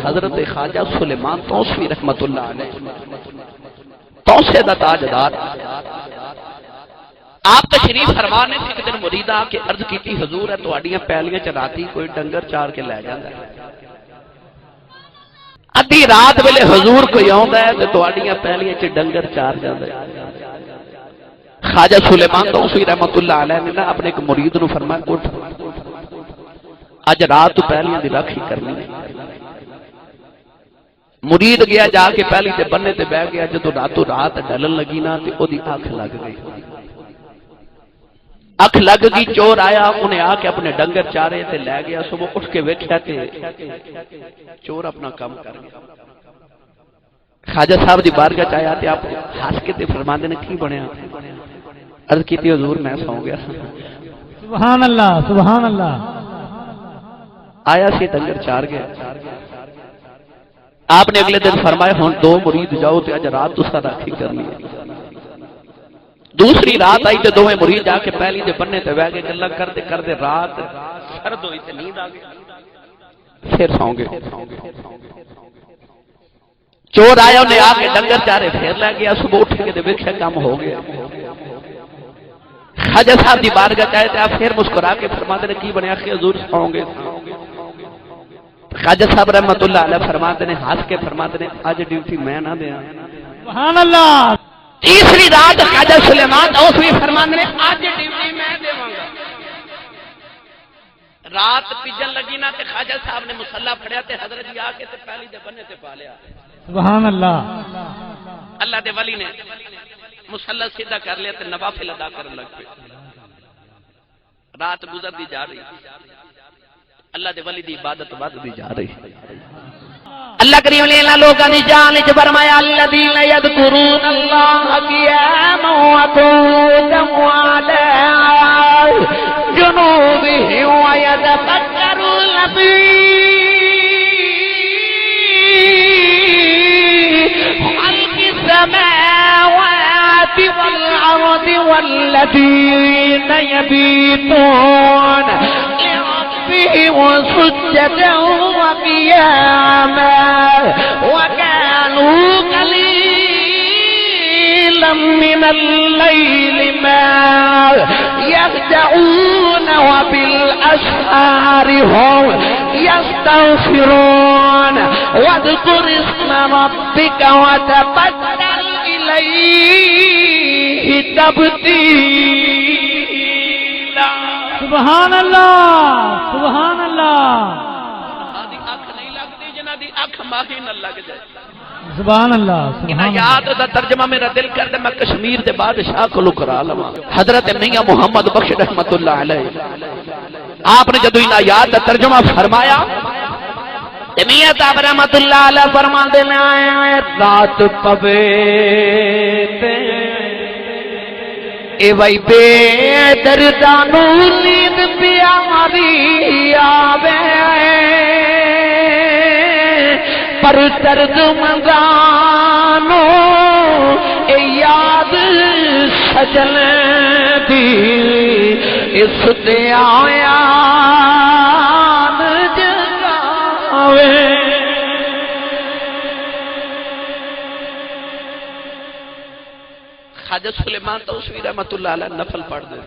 حضرت خواجہ سلیمان توسوی رحمت اللہ علیہ توسے دا تاجدار آپ تشریف فرما نے ایک دن مرید آ کے عرض کیتی حضور ہے تواڈیاں پیلیاں چ راتی کوئی ڈنگر چار کے لے جاندا ہے ادھی رات ویلے حضور کوئی آندا ہے تے تواڈیاں پیلیاں چ ڈنگر چار جاندا ہے خواجہ سلیمان توسوی رحمت اللہ علیہ نے اپنے ایک مرید نو فرمایا اٹھ اج رات تو پیلیاں دی راکھی کرنی مرید گیا جا کے پہلی تے بننے تے بیٹھ گیا جدوں راتوں رات ڈلن لگی نا تے اودی اکھ لگ گئی اکھ لگ گئی چور آیا انہیں آ کے اپنے ڈنگر چارے تے لے گیا صبح اٹھ کے ویکھیا تے چور اپنا کام کر گیا خواجہ صاحب دی بارگاہ چ آیا تے آپ ہنس کے تے فرماندے نے کی بنیا عرض کیتی حضور میں سو گیا سبحان اللہ سبحان اللہ آیا سی ڈنگر چار گیا آپ نے اگلے دن فرمایا ہن دو مرید جاؤ تے اج رات تساں راکھی کرنی ہے دوسری رات آئی تے دوویں مرید جا کے پہلی دے بننے تے بیٹھ کے گلاں کرتے کرتے رات سرد ہوئی تے نیند آ گئی پھر سو گئے چور آیا انہیں آ کے ڈنگر چارے پھر لے گیا صبح اٹھ کے تے ویکھیا کام ہو گیا خواجہ صاحب دی بارگاہ چ آئے تے آپ پھر مسکرا کے فرماتے نے کی بنیا کہ حضور سو گئے خواجہ صاحب رحمت اللہ علیہ فرماتے نے ہنس کے فرماتے نے آج ڈیوٹی میں نہ دیا سبحان اللہ تیسری رات خواجہ سلیمان توسوی فرماتے نے آج ڈیوٹی میں دیواں گا رات پجن لگی نا تے خواجہ صاحب نے مصلا پھڑیا تے حضرت جی آ کے تے پہلی دے بننے تے پا لیا سبحان اللہ اللہ دے ولی نے مصلا سیدھا کر لیا تے نوافل ادا کرن لگ پے رات گزرتی جا رہی اللہ دے ولی دی عبادت ودی جا رہی اللہ کریم نے انہاں لوکاں دی جان وچ فرمایا الذین یذکرون اللہ قیاما وقعودا وعلی جنوبہم ویتفکرون فی خلق السماوات والارض والذین یبیتون وسجدا وقياما وكانوا قليلا من الليل ما يهجعون وبالأسحار هم يستغفرون واذكر اسم ربك وتبتل إليه تبتيلا سبحان اللہ سبحان اللہ آدھی اکھ نہیں لگتی جنہ دی اکھ ماہی نہ لگ جائے سبحان اللہ سبحان اللہ یاد دا ترجمہ میرا دل کرتا میں کشمیر دے بادشاہ کو کرا لواں حضرت میاں محمد بخش رحمت اللہ علیہ آپ نے جدو ان آیات دا ترجمہ فرمایا تے میاں صاحب رحمت اللہ علیہ فرماندے نے رات پوے تے اے وای بے دردانو نیند پیاری آوے پر درد مندانو اے یاد سجن دی اس تے آیا جگاوے خواجہ سلیمان توسوی رحمت اللہ علیہ نفل پڑھ دے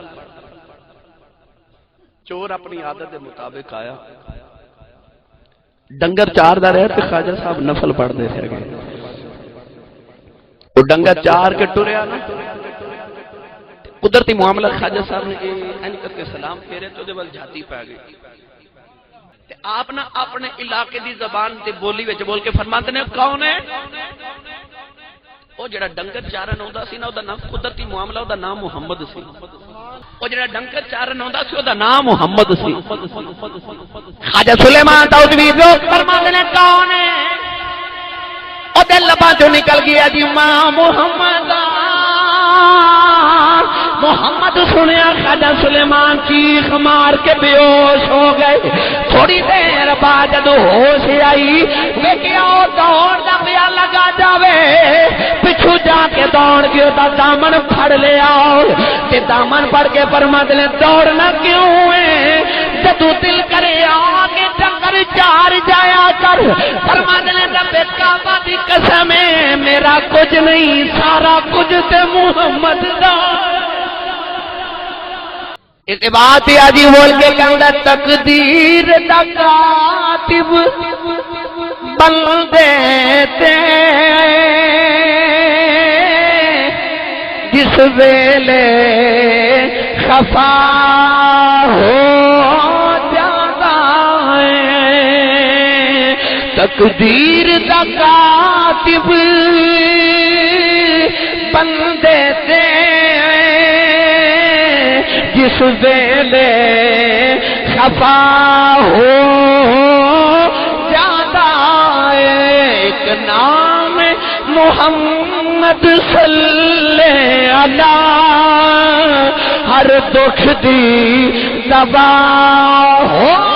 چور اپنی عادت کے مطابق آیا ڈنگر چار دا رہے تے خواجہ صاحب نفل پڑھ دے پھر گئے وہ ڈنگر چار کے ٹریا نا قدرتی معاملہ خواجہ صاحب نے این کر کے سلام پھیرے تو دے ول جھاتی پا گئی تے آپ نا اپنے علاقے دی زبان تے بولی وچ بول کے فرماتے نے کون ہے وہ جڑا ڈنگر چارن ہوندا سی نا او دا نام قدرتی معاملہ او دا نام محمد سی وہ جڑا ڈنگر چارن ہوندا سی او دا نام محمد سی خواجہ سلیمان توسوی لوگ فرماتے نے کون ہے او دل لباں چوں نکل گیا جی ماں محمد محمد سنیا خواجہ سلیمان چیخ مار کے بے ہوش ہو گئے تھوڑی دیر بعد جب ہوش آئی ویکھیا دوڑ دا پیا لگا جاوے پچھو جا کے دوڑ کے دا دامن پھڑ لیا تے دامن پھڑ کے فرماتے نے دوڑنا کیوں ہے جدو دل کرے آگے ڈنگر چار جایا کر فرما میرا کچھ نہیں سارا کچھ تے محمد دا اس بات ہی آجی بول کے کہندا تقدیر دا کاتب بندے تے جس ویلے خفا ہو جاتا ہے تقدیر دا کاتب بندے تے جس ویلے خفا ہو جاتا ہے ایک نام محمد صلی اللہ ہر دکھ دی دوا ہو